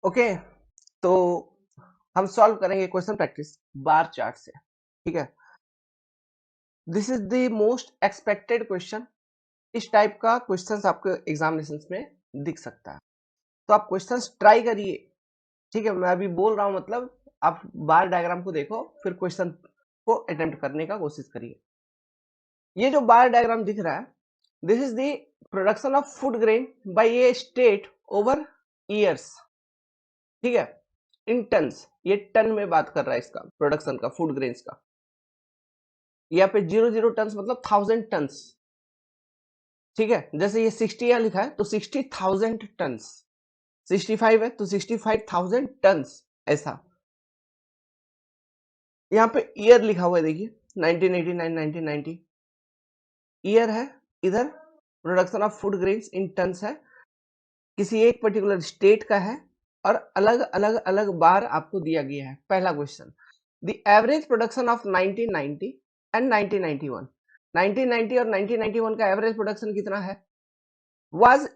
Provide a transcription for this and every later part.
Okay, तो हम solve करेंगे क्वेश्चन प्रैक्टिस बार चार्ट से। ठीक है, this is the most expected question. इस टाइप का क्वेश्चंस आपके एग्जामिनेशंस में दिख सकता है, तो आप क्वेश्चंस ट्राई करिए। ठीक है, मैं अभी बोल रहा हूं, मतलब आप बार डायग्राम को देखो, फिर क्वेश्चन को अटेम्प्ट करने का कोशिश करिए। ये जो बार डायग्राम दिख रहा है, this is the production of food grain by a state over years. ठीक है, इन टन्स, ये टन में बात कर रहा है इसका प्रोडक्शन का, फूड ग्रेन्स का। यहाँ पे 00 टन्स मतलब 1000 टन्स। ठीक है, जैसे ये 60 यहाँ लिखा है तो 60,000 टन्स, 65 है तो 65,000 टन्स, ऐसा। यहाँ पे ईयर लिखा हुआ है, देखिए 1989 1990 ईयर है। इधर production of food grains in tons है, किसी एक पर्टिकुलर स्टेट का है, और अलग अलग अलग बार आपको दिया गया है। पहला question, the average production of 1990 and 1991। 1990 और 1991 का एवरेज प्रोडक्शन कितना है? was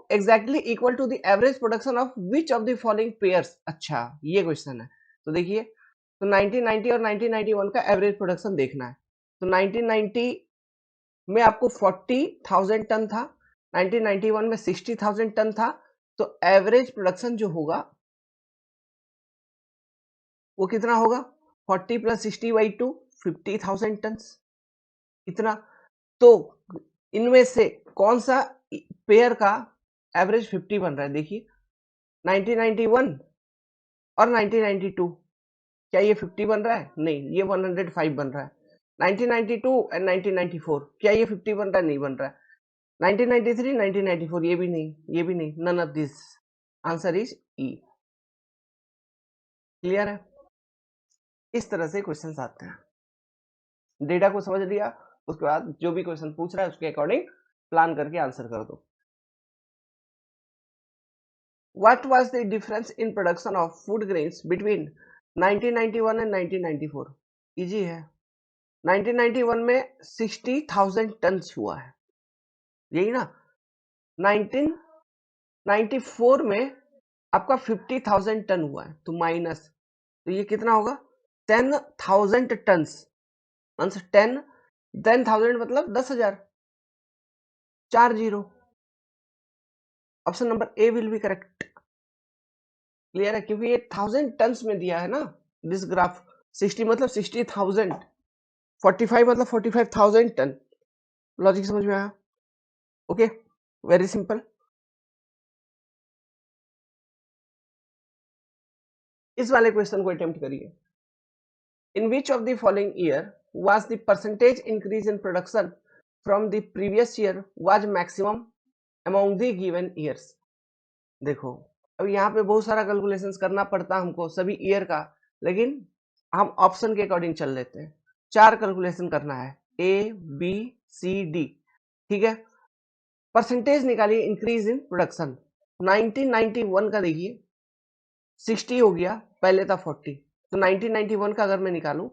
exactly equal to the average production of which of the following pairs। अच्छा, ये क्वेश्चन है। तो देखिए, तो 1990 और 1991 का एवरेज प्रोडक्शन देखना है। तो 1990 में आपको 40,000 टन था, 1991 में 60,000 टन था, तो एवरेज प्रोडक्शन जो होगा वो कितना होगा? 40 प्लस 60 बाई 2, 50,000 टन। इतना। तो इनमें से कौन सा पेयर का एवरेज 50 बन रहा है? देखिए, 1991 और 1992, क्या ये 50 बन रहा है? नहीं, ये 105 बन रहा है। 1992 एंड 1994, क्या ये 50 बन रहा है? नहीं बन रहा है। 1993 1994, ये भी नहीं, ये भी नहीं, none of this. Answer is E. Clear है? इस तरह से क्वेश्चंस आते हैं। डेटा को समझ लिया, उसके बाद जो भी क्वेश्चन पूछ रहा है उसके अकॉर्डिंग प्लान करके आंसर कर दो। What was the difference in production of food grains between 1991 and 1994? Easy है। 1991 में 60,000 टन हुआ है, यही ना। 1994 में आपका 50,000 टन हुआ है, तो माइनस, तो ये कितना होगा? 10,000 टन। आंसर 10,000 मतलब 10,000, 40। Option number A will be correct. Clear है? क्योंकि ये 1000 टन में दिया है ना दिस ग्राफ। 60 मतलब 60,000, 45 मतलब 45,000 टन। लॉजिक समझ में आया? Okay, very simple. इस वाले क्वेश्चन को अटेम्प्ट करिए। In which of the following year was the percentage increase in production from the previous year was maximum among the given years? देखो, अब यहाँ पे बहुत सारा कैलकुलेशंस करना पड़ता हमको सभी ईयर का, लेकिन हम ऑप्शन के अकॉर्डिंग चल लेते हैं। 4 कैलकुलेशन करना है, ए बी सी डी। ठीक है, परसेंटेज निकालिए इंक्रीज इन प्रोडक्शन। 1991 का देखिए 60 हो गया, पहले था 40, तो 1991 का अगर मैं निकालूं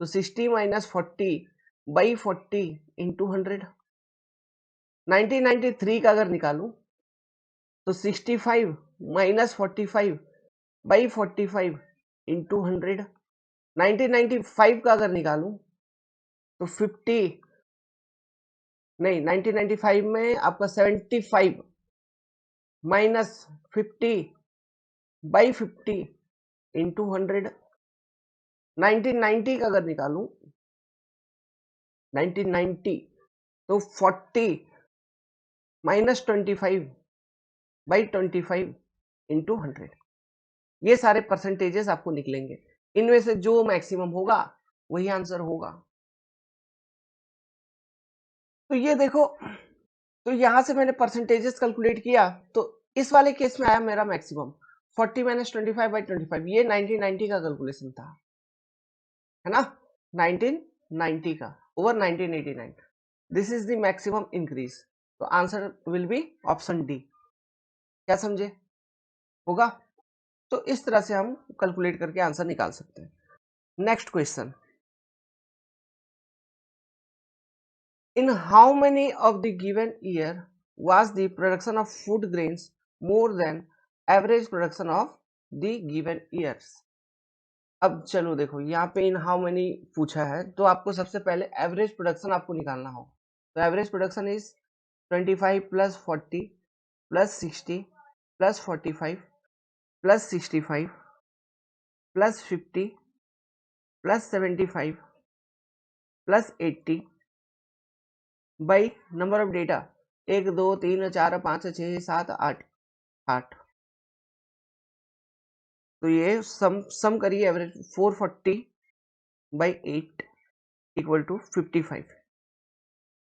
तो 60 माइनस 40 बाई 40 इंटू 100। 1993 का अगर निकालूं तो 65 माइनस 45 बाई 45 इंटू 100। 1995 का अगर निकालूं तो 50, नहीं, 1995 में आपका 75 माइनस 50 बाई 50 इंटू 100। 1990 का अगर निकालूं 1990 तो 40 माइनस 25 बाई 25 इंटू 100। ये सारे परसेंटेजेस आपको निकलेंगे, इनमें से जो मैक्सिमम होगा वही आंसर होगा। तो ये देखो, तो यहां से मैंने परसेंटेजेस कैलकुलेट किया, तो इस वाले केस में आया मेरा मैक्सिमम 40 माइनस 25 बाई 25। ये 1990 का कैलकुलेशन था, है ना, 1990 का over 1989। This is the maximum increase, तो answer will be option D. क्या समझे? होगा? तो इस तरह से हम कैलकुलेट करके आंसर निकाल सकते हैं। Next question, in how many of the given year was the production of food grains more than average production of the given years. अब चलो देखो यहाँ पे इन हाउ मेनी पूछा है, तो आपको सबसे पहले एवरेज प्रोडक्शन आपको निकालना होगा। तो average production is 25 plus 40 plus 60 plus 45 plus 65 plus 50 plus 75 plus 80 by number of data 1 2 3 4 5 6 7 8 8। तो ये सम करिए average 440 by 8 equal to 55।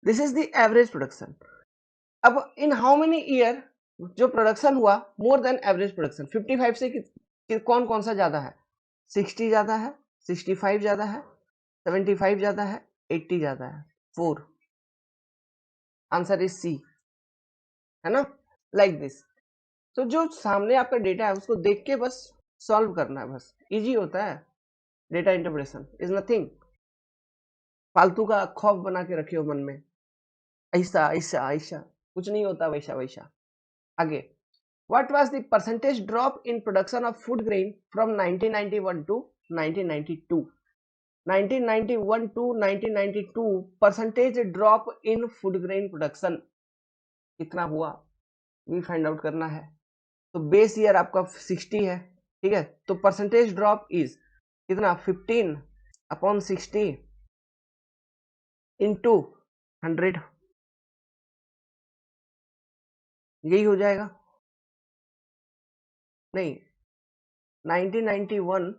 This is the average production. अब इन हाउ मेनी ईयर जो प्रोडक्शन हुआ मोर देन एवरेज प्रोडक्शन, 55 से कौन कौन सा ज्यादा है? 60 ज्यादा है, 65 ज्यादा है, 75 ज्यादा है, 80 ज्यादा है। 4। आंसर इज सी, है ना, लाइक दिस। तो जो सामने आपका डेटा है उसको देख के बस सॉल्व करना है, बस इजी होता है। डेटा इंटरप्रिटेशन इज नथिंग फालतू का खौफ बना के रखे हो मन में, ऐसा ऐसा ऐसा कुछ नहीं होता वैसा वैसा। आगे, what was the percentage drop in production of food grain from 1991 to 1992? 1991 to 1992 percentage drop in food grain production कितना हुआ, ये फाइंड आउट करना है। तो बेस ईयर आपका 60 है, ठीक है, तो परसेंटेज ड्रॉप इज कितना? 15 अपॉन 60 इंटू 100, यही हो जाएगा। नहीं, 1991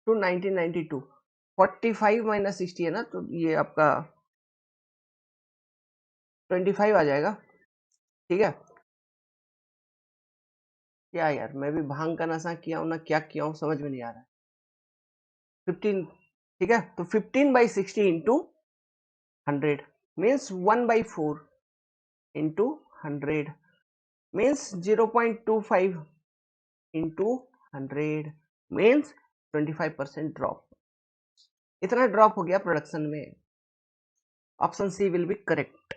टू 1992 45 माइनस 60 है ना, तो ये आपका 25 आ जाएगा, ठीक है। क्या यार, मैं भी भांग का नशा किया हूं ना, क्या किया हूं समझ में नहीं आ रहा है। 15, ठीक है, तो 15 by 60 into 100 means 1/4 into 100 means 0.25 into 100 means 25% drop. इतना ड्रॉप हो गया प्रोडक्शन में। Option C will be correct.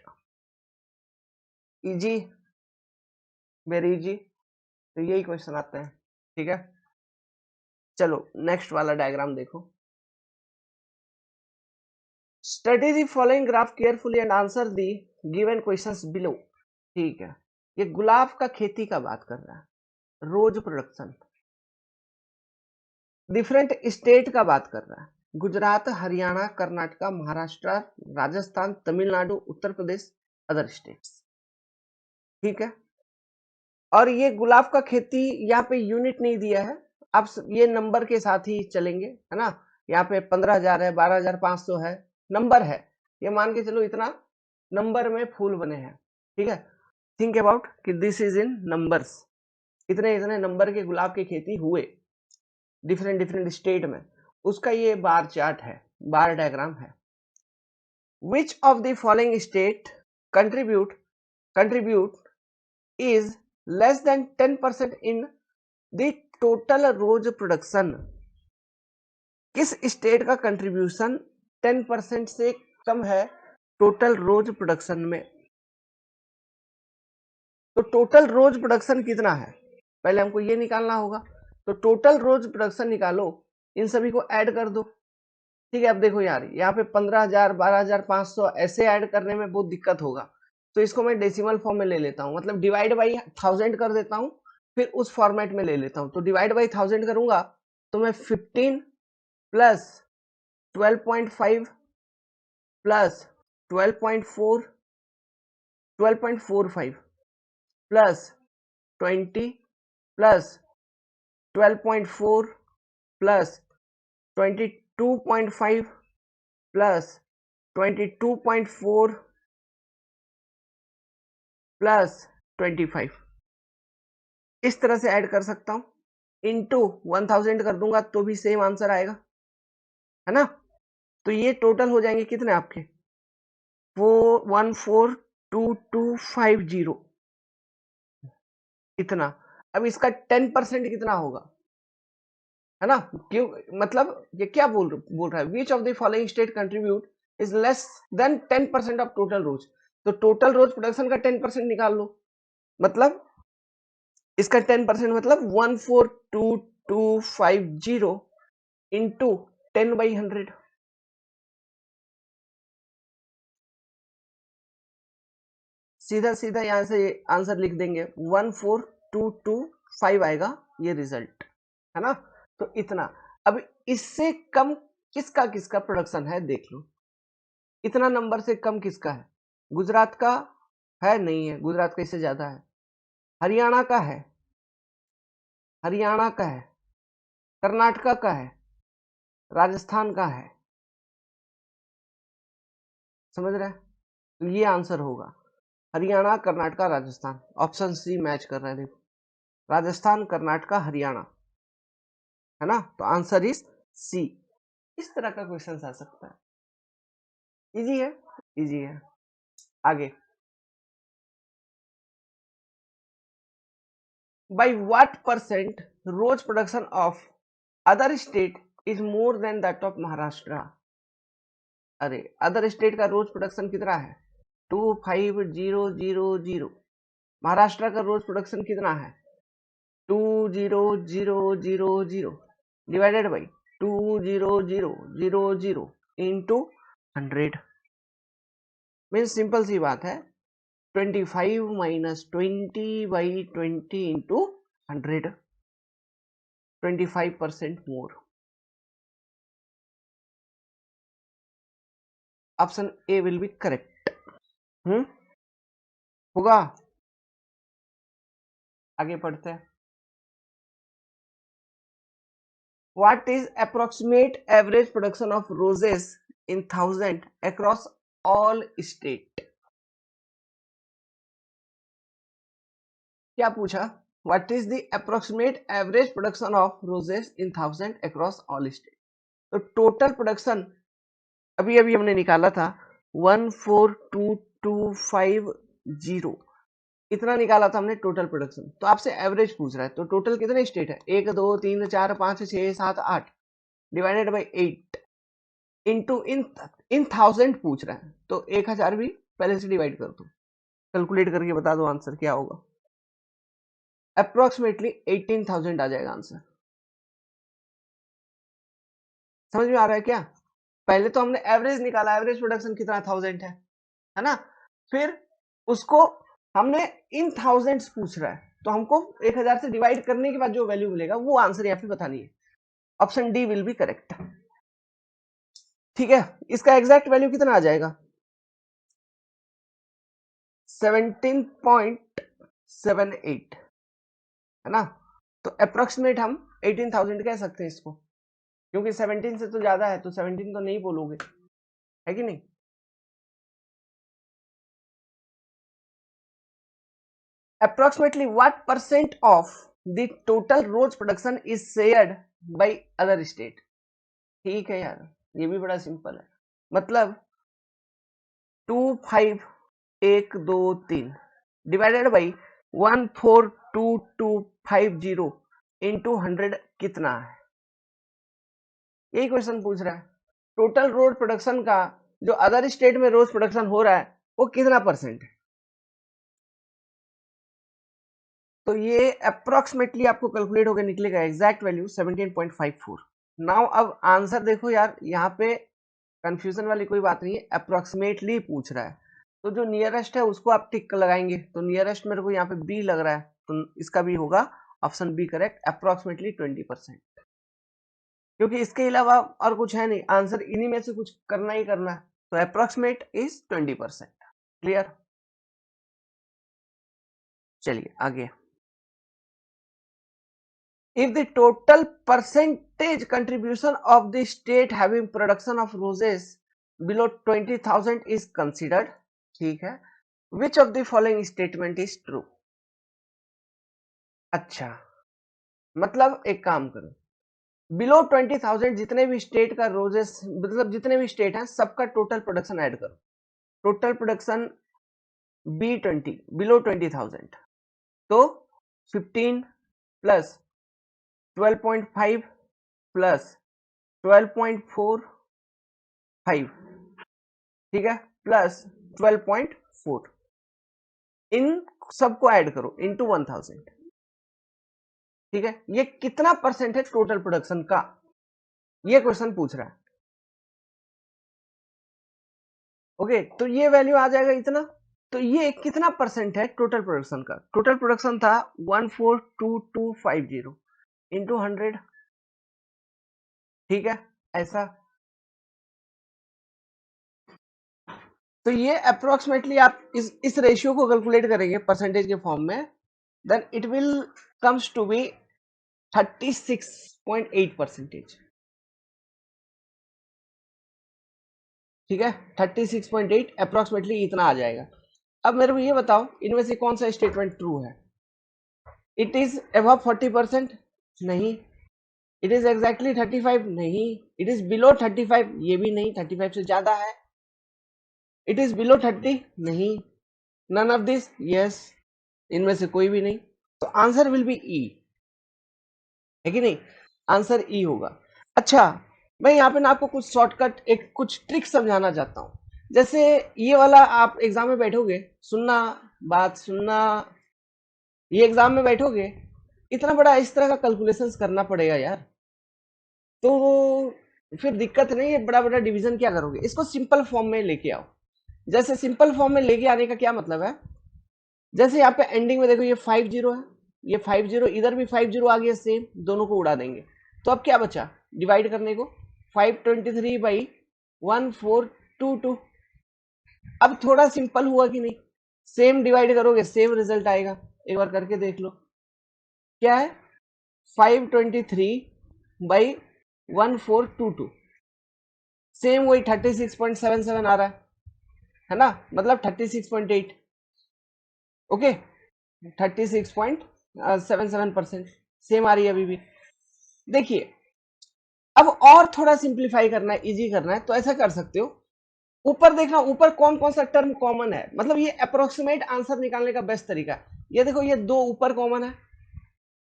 Easy, very easy. तो यही क्वेश्चन आता है, ठीक है। चलो नेक्स्ट वाला डायग्राम देखो। Study the following graph carefully and answer the given questions below. ठीक है, ये गुलाब का खेती का बात कर रहा है, रोज प्रोडक्शन। डिफरेंट स्टेट का बात कर रहा है, गुजरात, हरियाणा, कर्नाटका, महाराष्ट्र, राजस्थान, तमिलनाडु, उत्तर प्रदेश, अदर स्टेट्स, ठीक है। और ये गुलाब का खेती यहाँ पे यूनिट नहीं दिया है, आप ये नंबर के साथ ही चलेंगे, है ना। यहाँ पे 15,000 है, 12,500 है, नंबर है, ये मान के चलो इतना नंबर में फूल बने हैं, ठीक है। थिंक अबाउट कि दिस इज इन नंबर्स, इतने इतने नंबर के गुलाब की खेती हुए डिफरेंट डिफरेंट स्टेट में, उसका ये बार चार्ट है, बार डायग्राम है। Which of the following state contribute is less than 10% in the total rose production? किस स्टेट का कंट्रीब्यूशन 10% से कम है टोटल रोज प्रोडक्शन में? तो टोटल रोज प्रोडक्शन कितना है पहले हमको ये निकालना होगा। तो टोटल रोज प्रोडक्शन निकालो, इन सभी को ऐड कर दो, ठीक है। अब देखो यार, यहाँ पे 15,000 12,500 ऐसे ऐड करने में बहुत दिक्कत होगा, तो इसको मैं डेसिमल फॉर्म में ले लेता हूँ, मतलब डिवाइड बाई 1000 कर देता हूँ, फिर उस फॉर्मेट में ले लेता हूँ। तो डिवाइड बाई 1000 करूंगा तो मैं 15 plus 12.5 plus 12.4 12.45 plus 20 plus 12.4 plus 22.5 plus 22.4 plus 25, इस तरह से ऐड कर सकता हूं। इंटू 1000 कर दूंगा तो भी सेम आंसर आएगा, है ना। तो ये टोटल हो जाएंगे कितने आपके 142250 इतना। अब इसका 10% कितना होगा, है ना। क्यों, मतलब ये क्या बोल रहा है, which of the following state contribute is less than 10% of total rose. तो टोटल रोज प्रोडक्शन का 10% निकाल लो, मतलब इसका 10% मतलब 1422 250 इंटू 10/100, सीधा सीधा यहां से आंसर लिख देंगे 14225 आएगा ये रिजल्ट, है ना। तो इतना। अब इससे कम किसका किसका प्रोडक्शन है देख लो, इतना नंबर से कम किसका है, गुजरात का है नहीं है, गुजरात का इससे ज्यादा है, हरियाणा का है, हरियाणा का है, कर्नाटका का है, राजस्थान का है, समझ रहे हैं। तो ये आंसर होगा Haryana Karnataka Rajasthan, option C match कर रहा है देखो, राजस्थान कर्नाटका हरियाणा, है ना। तो आंसर इज सी। इस तरह का क्वेश्चन आ सकता है, इजी है, इजी है। आगे, by what percent rose production of other state is more than that of Maharashtra. अरे अदर स्टेट का रोज प्रोडक्शन कितना है, 25000, महाराष्ट्र का रोज प्रोडक्शन कितना है, 20000 divided by 20000 into 100, means simple सी बात है, 25 minus 20/20 into 100, 25% more. Option A will be correct. होगा। आगे पढ़ते हैं। What is approximate average production of roses in 1000 across all state? क्या पूछा, What is the approximate average production of roses in 1000 across all state? तो total production अभी अभी हमने निकाला था 14225, इतना निकाला था हमने टोटल प्रोडक्शन। तो आपसे एवरेज पूछ रहा है, तो टोटल कितने स्टेट है, 1 2 3 4 5 6 7 8 डिवाइडेड बाई 8 इंटू इन 1000 पूछ रहा है, तो 1000 भी पहले से डिवाइड कर दो, कैलकुलेट करके बता दो आंसर क्या होगा, अप्रोक्सीमेटली 18,000 आ जाएगा आंसर। समझ में आ रहा है क्या। पहले तो हमने एवरेज निकाला, एवरेज प्रोडक्शन कितना 1000 है ना, फिर उसको हमने इन 1000 पूछ रहा है, तो हमको 1000 से डिवाइड करने के बाद जो वैल्यू मिलेगा वो आंसर यहाँ पे बतानी है। Option D will be correct. ठीक है, इसका एग्जैक्ट वैल्यू कितना आ जाएगा, 17.78, है ना। तो अप्रोक्सीमेट हम 18,000 कह सकते हैं इसको, क्योंकि 17 से तो ज्यादा है, तो 17 तो नहीं बोलोगे, है कि नहीं। approximately what percent of the total rose production is shared by other state? ठीक है यार, ये भी बड़ा सिंपल है, मतलब 25123 डिवाइडेड बाई 14250 इंटू 100 कितना है, यही क्वेश्चन पूछ रहा है। टोटल रोज प्रोडक्शन का जो अदर स्टेट में रोज प्रोडक्शन हो रहा है वो कितना परसेंट है, तो ये अप्रोक्सीमेटली आपको कैलकुलेट होकर निकलेगा एग्जैक्ट वैल्यू 17.54। नाउ अब आंसर देखो यार, यहाँ पे कंफ्यूजन वाली कोई बात नहीं है, अप्रोक्सीमेटली पूछ रहा है, तो जो नियरेस्ट है उसको आप टिक लगाएंगे, तो नियरेस्ट मेरे को यहाँ पे बी लग रहा है, तो इसका भी होगा ऑप्शन बी करेक्ट, अप्रोक्सीमेटली 20%, क्योंकि इसके अलावा और कुछ है नहीं, आंसर इन्हीं में से कुछ करना ही करना है, तो अप्रोक्सीमेट इज 20%। क्लियर, चलिए आगे। If the total percentage contribution of the state having production of roses below 20,000 is considered, ठीक है, which of the following statement is true? अच्छा, मतलब एक काम करो, बिलो 20,000 जितने भी स्टेट का रोजेस, मतलब जितने भी स्टेट हैं सबका टोटल प्रोडक्शन ऐड करो, टोटल प्रोडक्शन B20 बिलो 20,000, तो 15 प्लस 12.5 प्लस 12.45, ठीक है, प्लस 12.4, इन सबको ऐड करो इनटू 1000, ठीक है, ये कितना परसेंट है टोटल प्रोडक्शन का, ये क्वेश्चन पूछ रहा है। ओके, तो ये वैल्यू आ जाएगा इतना। तो ये कितना परसेंट है टोटल प्रोडक्शन का? टोटल प्रोडक्शन था 142250 इंटू 100, ठीक है, ऐसा। तो ये अप्रोक्सीमेटली आप इस रेशियो को कैलकुलेट करेंगे परसेंटेज के फॉर्म में, then it will comes to be 36.8%। ठीक है, 36.8 अप्रोक्सीमेटली इतना आ जाएगा। अब मेरे को ये बताओ, इनमें से कौन सा स्टेटमेंट ट्रू है? इट इज अबव 40%, नहीं। इट इज एग्जैक्टली 35, नहीं। इट इज बिलो 35, ये भी नहीं, 35 से ज्यादा है। इट इज बिलो 30, नहीं। नन ऑफ दिस, यस, इनमें से कोई भी नहीं। तो आंसर विल बी ई, है कि नहीं? आंसर ई होगा। अच्छा, मैं यहाँ पे ना आपको कुछ शॉर्टकट, एक कुछ ट्रिक समझाना चाहता हूँ। जैसे ये वाला आप एग्जाम में बैठोगे, सुनना, बात सुनना, ये एग्जाम में बैठोगे, इतना बड़ा इस तरह का कैलकुलेशंस करना पड़ेगा यार, तो फिर दिक्कत नहीं है। बड़ा बड़ा डिवीजन क्या करोगे, इसको सिंपल फॉर्म में लेके आओ। जैसे सिंपल फॉर्म में लेके आने का क्या मतलब है, जैसे यहाँ पे एंडिंग में देखो ये 50 है, ये 50, इधर भी 50 आ गया, सेम, दोनों को उड़ा देंगे। तो अब क्या बचा डिवाइड करने को? 523/1422। अब थोड़ा सिंपल हुआ कि नहीं? सेम डिवाइड करोगे सेम रिजल्ट आएगा, एक बार करके देख लो। क्या है? 523/1422, सेम वही 36.77 आ रहा है ना, मतलब 36.8। ओके, 36.77% सेम आ रही है अभी भी। देखिए, अब और थोड़ा सिंप्लीफाई करना है, इजी करना है, तो ऐसा कर सकते हो, ऊपर देखना, ऊपर कौन कौन सा टर्म कॉमन है, मतलब ये अप्रोक्सीमेट आंसर निकालने का बेस्ट तरीका है। ये देखो, ये दो ऊपर कॉमन है,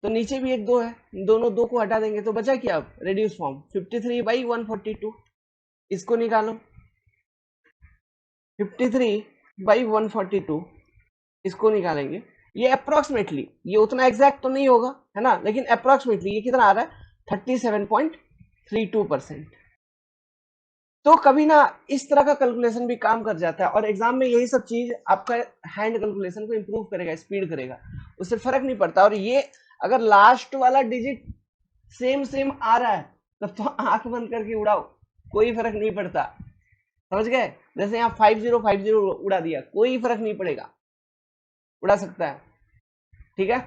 तो नीचे भी एक दो है, दोनों दो को हटा देंगे तो बचा क्या? अब रेड्यूस फॉर्म 53/142, इसको निकालो। 53/142, इसको निकालेंगे। ये अप्रोक्सीमेटली, ये उतना एग्जैक्ट तो नहीं होगा, है ना, लेकिन अप्रोक्सीमेटली ये कितना आ रहा है? 37.32%। तो कभी ना इस तरह का कैलकुलेशन भी काम कर जाता है, और एग्जाम में यही सब चीज आपका हैंड कैलकुलेशन को इंप्रूव करेगा, स्पीड करेगा, उससे फर्क नहीं पड़ता। और ये अगर लास्ट वाला डिजिट सेम सेम आ रहा है, तब तो आंख बंद करके उड़ाओ, कोई फर्क नहीं पड़ता। समझ गए? जैसे यहाँ 5050 उड़ा दिया, कोई फर्क नहीं पड़ेगा, उड़ा सकता है। ठीक है,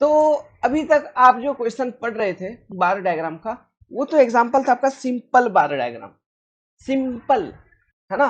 तो अभी तक आप जो क्वेश्चन पढ़ रहे थे बार डायग्राम का, वो तो एग्जाम्पल था आपका सिंपल बार डायग्राम, सिंपल, है ना।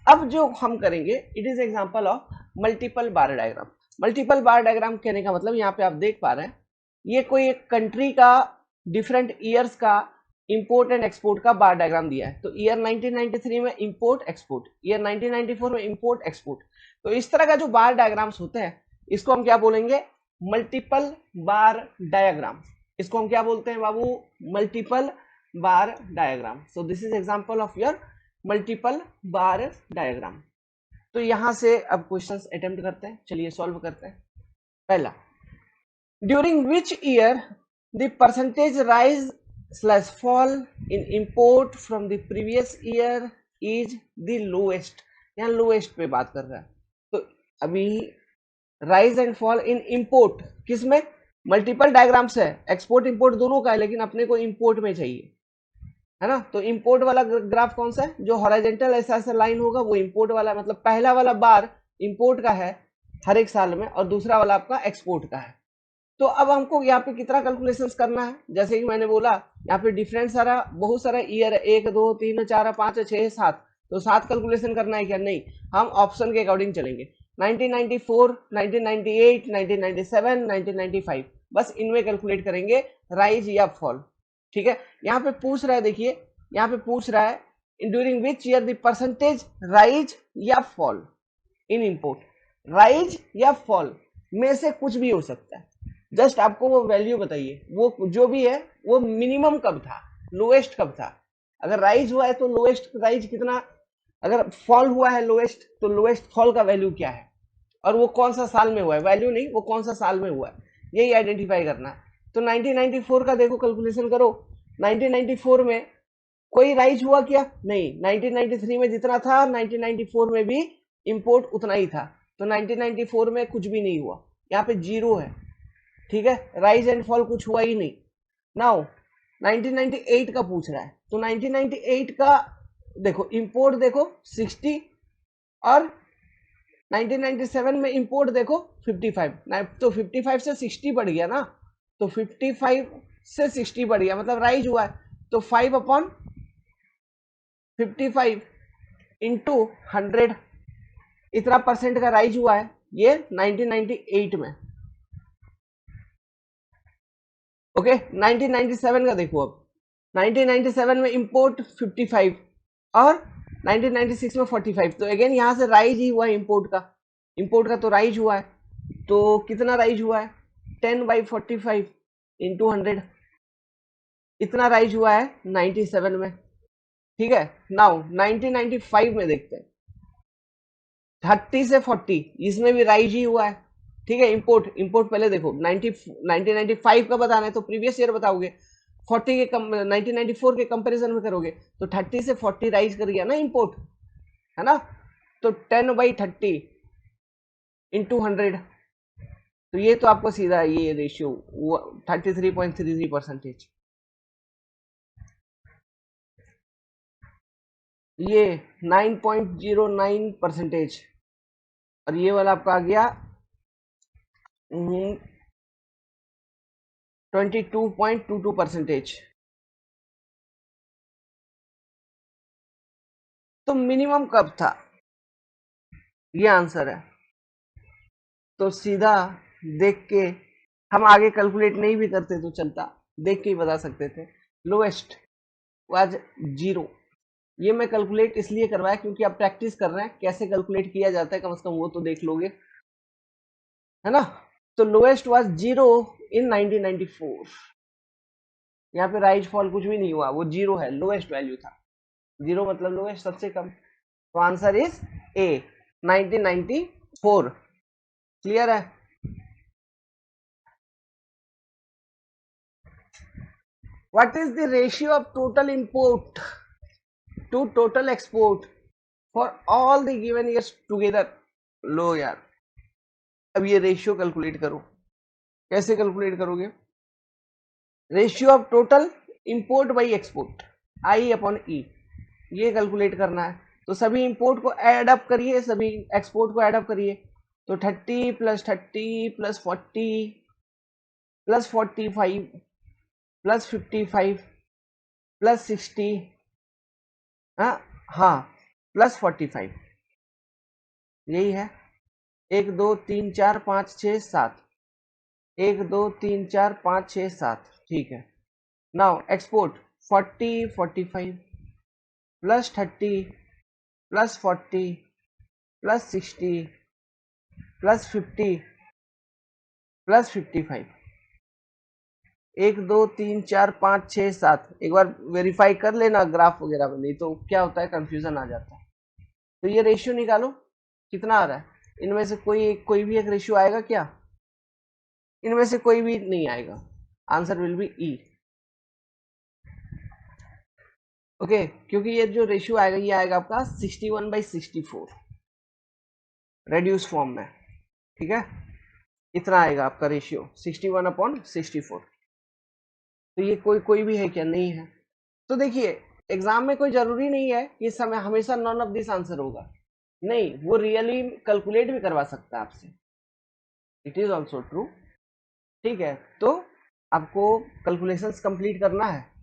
अब जो हम करेंगे, it is example of multiple bar diagram. Multiple bar diagram कहने का मतलब, यहाँ पे आप देख पा रहे हैं, ये कोई एक कंट्री का डिफरेंट ईयर्स का इंपोर्ट एंड एक्सपोर्ट का बार डायग्राम दिया है। तो ईयर 1993 में इंपोर्ट एक्सपोर्ट, ईयर 1994 में इंपोर्ट एक्सपोर्ट। तो इस तरह का जो बार डायग्राम्स होते हैं, इसको हम क्या बोलेंगे? Multiple bar diagram. इसको हम क्या बोलते हैं बाबू? Multiple bar diagram. So this is example of your multiple bar diagram. तो यहां से अब क्वेश्चंस अटेम्प्ट करते हैं, चलिए सॉल्व करते हैं। पहला, during which year the percentage rise slash fall in import from the previous year is the lowest. यहाँ लोएस्ट पे बात कर रहा है, तो अभी rise and fall in import किसमें? मल्टीपल डायग्राम्स है, एक्सपोर्ट इंपोर्ट दोनों का है, लेकिन अपने को इंपोर्ट में चाहिए, है ना। तो इंपोर्ट वाला ग्राफ कौन सा है? जो हॉरिजॉन्टल ऐसा ऐसा लाइन होगा वो इंपोर्ट वाला है, मतलब पहला वाला बार इंपोर्ट का है हर एक साल में, और दूसरा वाला आपका एक्सपोर्ट का है। तो अब हमको यहाँ पे कितना कैलकुलेशंस करना है? जैसे कि मैंने बोला, यहाँ पे डिफरेंट सारा, बहुत सारा ईयर है, 1 2 3 4 5 6 7, तो 7 कैलकुलेशन करना है क्या? नहीं, हम ऑप्शन के अकॉर्डिंग चलेंगे। 1994, 1998, 1997, 1995, बस इनमें कैलकुलेट करेंगे राइज या फॉल। ठीक है, यहाँ पे पूछ रहा है, देखिए यहाँ पे पूछ रहा है, during which year the percentage rise या फॉल इन इंपोर्ट। राइज या फॉल में से कुछ भी हो सकता है, जस्ट आपको वो वैल्यू बताइए, वो जो भी है वो मिनिमम कब था, लोएस्ट कब था। अगर राइज हुआ है तो लोएस्ट राइज कितना, अगर फॉल हुआ है लोएस्ट, तो लोएस्ट फॉल का वैल्यू क्या है, और वो कौन सा साल में हुआ है, वैल्यू नहीं, वो कौन सा साल में हुआ है, यही आइडेंटिफाई करना है। तो 1994 का देखो कैलकुलेशन करो, 1994 में कोई राइज हुआ क्या, नहीं, 1993 में जितना था 1994 में भी इंपोर्ट उतना ही था, तो 1994 में कुछ भी नहीं हुआ, यहाँ पे जीरो है, ठीक है, राइज एंड फॉल कुछ हुआ ही नहीं। नाउ 1998 का पूछ रहा है, तो 1998 का देखो इंपोर्ट देखो 60 और 1997 में इंपोर्ट देखो 55, तो 55 से 60 बढ़ गया ना, तो 55 से 60 बढ़ गया मतलब राइज हुआ है, तो 5/55 इंटू 100 इतना परसेंट का राइज हुआ है ये 1998 में। ओके 1997 का देखो, अब 1997 में इंपोर्ट 55 और 1996 में 45, तो अगेन यहां से राइज ही हुआ है इंपोर्ट का तो राइज हुआ है, तो कितना राइज हुआ है 10/45 इंटू 100, इतना राइज हुआ है 97 में, ठीक है। नाउ 1995 में देखते हैं, 30 से 40 इसमें भी राइज ही हुआ है, ठीक है। इंपोर्ट पहले देखो 1995 का बताना है तो प्रीवियस ईयर बताओगे, 40 के 1994 के कंपैरिजन में करोगे तो 30 से 40 राइज कर गया ना इंपोर्ट, है ना, तो 10/30 इंटू 100, तो ये तो आपको सीधा ये रेशियो 33.33%, ये 9.09%, और ये वाला आपका आ गया 22.22%। तो मिनिमम कब था, ये आंसर है। तो सीधा देख के हम आगे कैलकुलेट नहीं भी करते तो चलता, देख के ही बता सकते थे। लोएस्ट वाज 0, ये मैं कैलकुलेट इसलिए करवाया क्योंकि आप प्रैक्टिस कर रहे हैं कैसे कैलकुलेट किया जाता है, कम से कम वो तो देख लोगे, है ना। तो लोएस्ट वाज 0 इन 1994, यहाँ पे राइज फॉल कुछ भी नहीं हुआ, वो 0 है, लोएस्ट वैल्यू था, 0 मतलब लोएस्ट सबसे कम, तो आंसर इज ए 1994। क्लियर है। What is the ratio of total import to total export for all the given years together? लो यार, अब ये रेशियो कैलकुलेट करो, कैसे कैलकुलेट करोगे, ratio of total import by export I/E, ये कैलकुलेट करना है। तो सभी इंपोर्ट को ऐड अप करिए, सभी एक्सपोर्ट को ऐड अप करिए, तो 30 + 30 + 40 + 45 + 55 + 60, हाँ +45, यही है। 1 2 3 4 5 6 7, 1 2 3 4 5 6 7, ठीक है। नाउ एक्सपोर्ट 40 45 + 30 + 40 + 60 + 50 + 55, 1 2 3 4 5 6 7, एक बार वेरीफाई कर लेना ग्राफ वगैरह में, नहीं तो क्या होता है कंफ्यूजन आ जाता है। तो ये रेशियो निकालो कितना आ रहा है, इनमें से कोई भी एक रेशियो आएगा क्या, इनमें से कोई भी नहीं आएगा, answer will be E. Okay, क्योंकि ये जो रेशियो आएगा ये आएगा आपका 61/64 रेड्यूस फॉर्म में, ठीक है, इतना आएगा आपका रेशियो 61/64। तो ये कोई भी है क्या, नहीं है। तो देखिए एग्जाम में कोई जरूरी नहीं है कि समय हमेशा नॉन ऑफ दिस आंसर होगा, नहीं, वो रियली कैलकुलेट भी करवा सकता है आपसे, इट इज ऑल्सो ट्रू, ठीक है। तो आपको कैलकुलेशंस कंप्लीट करना है।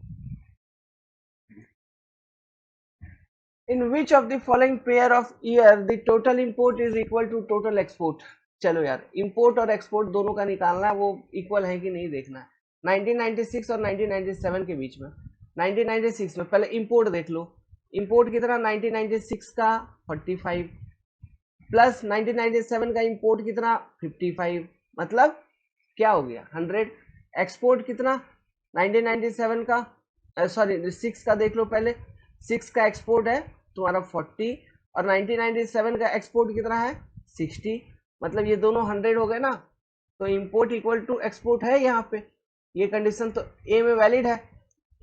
In which of the following pair of year the total import is equal to total export? चलो यार, इंपोर्ट और एक्सपोर्ट दोनों का निकालना है, वो इक्वल है कि नहीं देखना है। 1996 और 1997 के बीच में, 1996 में पहले इंपोर्ट देख लो, इंपोर्ट कितना 1996 का 45 प्लस 1997 का इंपोर्ट कितना 55, मतलब क्या हो गया 100। एक्सपोर्ट कितना 1997 का, सॉरी 6 का देख लो पहले, 6 का एक्सपोर्ट है तुम्हारा 40 और 1997 का एक्सपोर्ट कितना है 60, मतलब ये दोनों 100 हो गए ना, तो इंपोर्ट इक्वल टू एक्सपोर्ट है यहाँ पे, ये कंडीशन तो ए में वैलिड है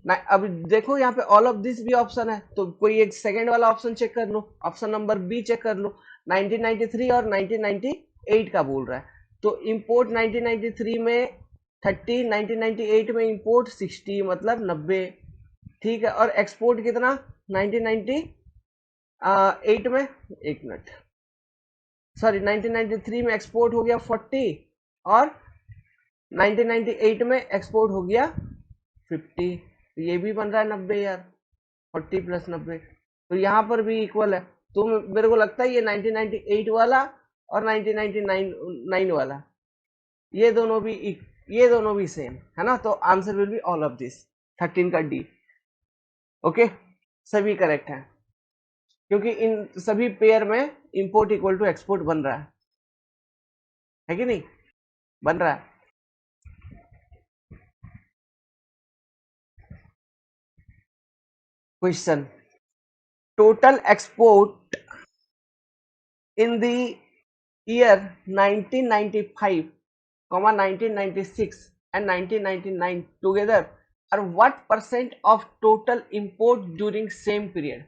ना। अब देखो यहाँ पे ऑल ऑफ दिस भी ऑप्शन है, तो कोई एक सेकंड वाला ऑप्शन चेक कर लो, ऑप्शन नंबर बी चेक कर लो, 1993 और 1998 का बोल रहा है, तो इंपोर्ट 1993 में 30, 1998 में इंपोर्ट 60 मतलब 90, ठीक है, और एक्सपोर्ट कितना 1998 में, एक मिनट, सॉरी 1993 में एक्सपोर्ट हो गया 40 और 1998 में एक्सपोर्ट हो गया 50, तो ये भी बन रहा है 90 यार, 40 प्लस 90, तो यहाँ पर भी इक्वल है। तो मेरे को लगता है ये 1998 वाला और 1999 वाला, ये दोनों भी सेम है ना, तो answer will be all of this, 13 का डी। ओके, सभी करेक्ट है, क्योंकि इन सभी पेयर में इंपोर्ट इक्वल टू एक्सपोर्ट बन रहा है कि नहीं, बन रहा है। Question, total export in the year 1995, 1996 and 1999 together are what percent of total import during same period?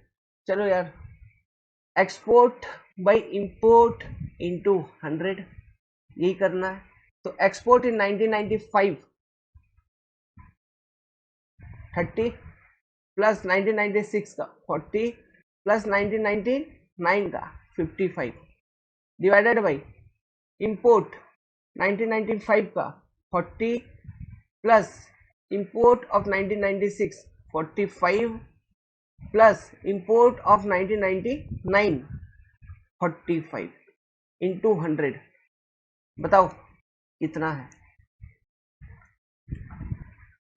चलो यार, एक्सपोर्ट बाई इंपोर्ट इंटू 100 यही करना है। तो एक्सपोर्ट इन 1995 30 प्लस 1996 का 40 प्लस 1999 का 55 डिवाइडेड बाई इंपोर्ट 1995 का 40 plus import of 1996 45 plus import of 1999 45 into 100, बताओ कितना है।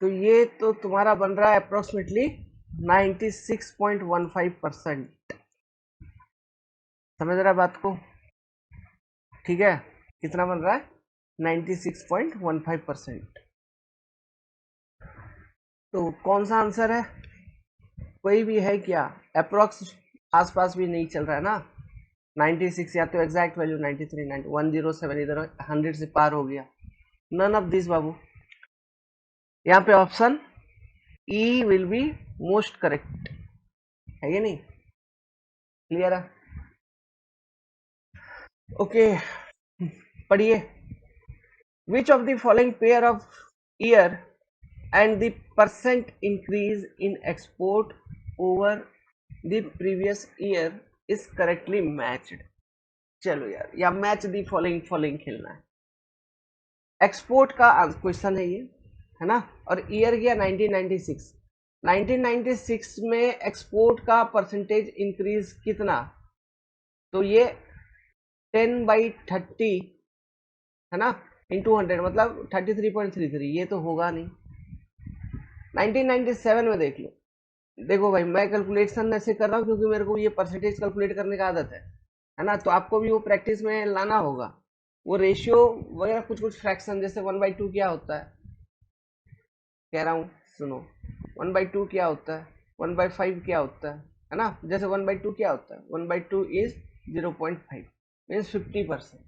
तो ये तो तुम्हारा बन रहा है अप्रोक्सीमेटली 96.15%। समझ रहा है बात को, ठीक है, कितना बन रहा है 96.15%। तो कौन सा आंसर है, कोई भी है क्या, अप्रोक्स आसपास भी नहीं चल रहा है ना, 96 या तो एग्जैक्ट वैल्यू 93, 107 इधर 100 से पार हो गया, नन ऑफ दिस बाबू। यहाँ पे option E will be most correct है ये नहीं, क्लियर है। ओके, पढ़िए, विच of the following pair of year and the percent increase in export over the previous year is correctly matched। चलो यार, या मैच दी फॉलोइंग खेलना है, एक्सपोर्ट का क्वेश्चन है ये, है ना, और ईयर गया 1996, 1996 में एक्सपोर्ट का परसेंटेज इंक्रीज कितना, तो ये 10/30 है ना, इंटू 100 मतलब 33.33, ये तो होगा नहीं। 1997 में देख लो, देखो भाई मैं कैलकुलेशन ऐसे कर रहा हूँ क्योंकि मेरे को ये परसेंटेज कैलकुलेट करने का आदत है ना, तो आपको भी वो प्रैक्टिस में लाना होगा, वो रेशियो वगैरह कुछ कुछ फ्रैक्शन, जैसे 1/2 क्या होता है, कह रहा हूँ सुनो, 1/2 क्या होता है, 1/5 क्या होता है ना, जैसे 1/2 क्या होता है, 1/2 इज 0.5 मीन्स 50%,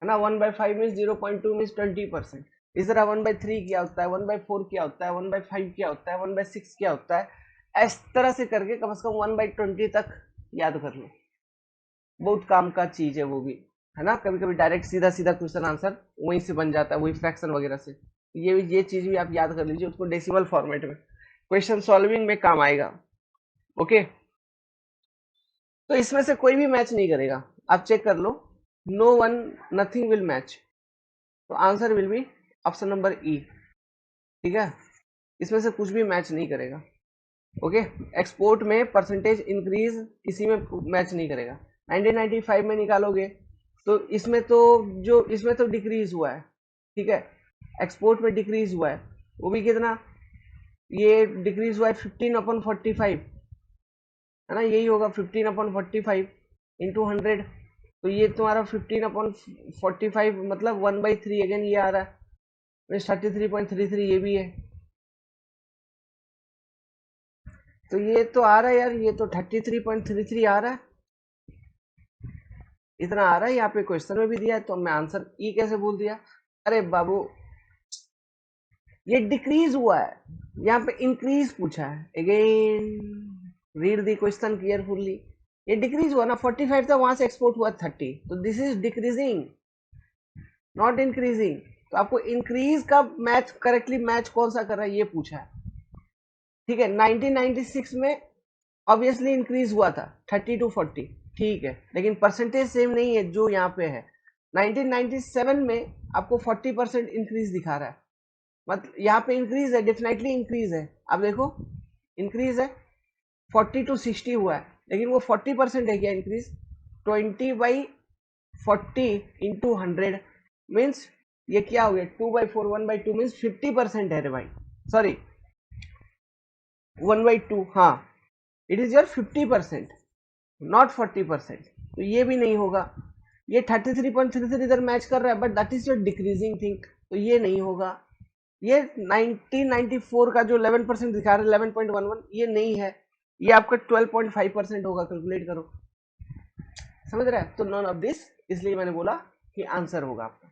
है ना, 1/5 मीन्स 0.2 मीन्स 20%। इस तरह 1/3 क्या होता है, 1/4 क्या होता है, 1/5 क्या होता है, 1/6 क्या होता है, इस तरह से करके कम से कम 1/20 तक याद कर लो, बहुत काम का चीज है वो भी, है ना, कभी कभी डायरेक्ट सीधा सीधा क्वेश्चन आंसर वहीं से बन जाता है, वही फ्रैक्शन वगैरह से, ये चीज भी आप याद कर लीजिए, उसको डेसिमल फॉर्मेट में क्वेश्चन सॉल्विंग में काम आएगा। ओके, तो इसमें से कोई भी मैच नहीं करेगा, आप चेक कर लो, no one, nothing will match, तो answer will be option number E, ठीक है, इसमें से कुछ भी मैच नहीं करेगा। ओके, एक्सपोर्ट में परसेंटेज इंक्रीज किसी में मैच नहीं करेगा, 1995 में निकालोगे तो इसमें तो डिक्रीज हुआ है, ठीक है, एक्सपोर्ट में डिक्रीज हुआ है, वो भी कितना, ये डिक्रीज हुआ है 15/45, है ना, यही होगा 15/45 इंटू 100, तो ये तुम्हारा 15/45 मतलब 1/3 अगेन ये आ रहा है, 33.33 ये भी है, तो ये तो आ रहा है यार, ये तो 33.33 आ रहा है, इतना आ रहा है, यहाँ पे क्वेश्चन में भी दिया है तो मैं आंसर ई कैसे बोल दिया। अरे बाबू ये डिक्रीज हुआ है, यहाँ पे इंक्रीज पूछा है। Again read the question carefully. ये डिक्रीज हुआ ना, 45 था, वहां से एक्सपोर्ट हुआ 30, तो this is decreasing not increasing. तो आपको इंक्रीज का मैच करेक्टली मैच कौन सा कर रहा है ये पूछा है, ठीक है। 1996 में ऑब्वियसली इंक्रीज हुआ था 30 to 40, ठीक है, लेकिन परसेंटेज सेम नहीं है जो यहाँ पे है। 1997 में आपको 40% इंक्रीज दिखा रहा है, मतलब यहाँ पे इंक्रीज है, डेफिनेटली इंक्रीज है। अब देखो इंक्रीज है, 40 to 60 हुआ है, लेकिन वो 40% है क्या इंक्रीज? 20/40 इंटू 100 मीन्स ये क्या हो गया, 2/4, 1/2 मीन्स 50% है रे भाई, सॉरी 1/2, हाँ इट इज योर 50%, नॉट 40%। तो ये भी नहीं होगा। ये 33.33 इधर मैच कर रहा है, but that is your decreasing thing, तो ये नहीं होगा। ये 1994 का जो 11% दिखा रहा है 11.11, ये नहीं है, ये आपका 12.5% होगा, कैलकुलेट करो, समझ रहे हैं? तो नॉन ऑफ दिस, इसलिए मैंने बोला कि आंसर होगा आपका।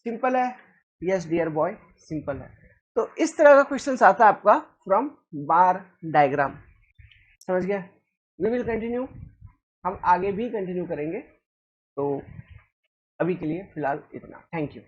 सिंपल है, यस डियर बॉय, सिंपल है। तो इस तरह का क्वेश्चन आता है आपका फ्रॉम बार डायग्राम, समझ गया? वी विल कंटिन्यू, हम आगे भी कंटिन्यू करेंगे। तो अभी के लिए फिलहाल इतना, थैंक यू।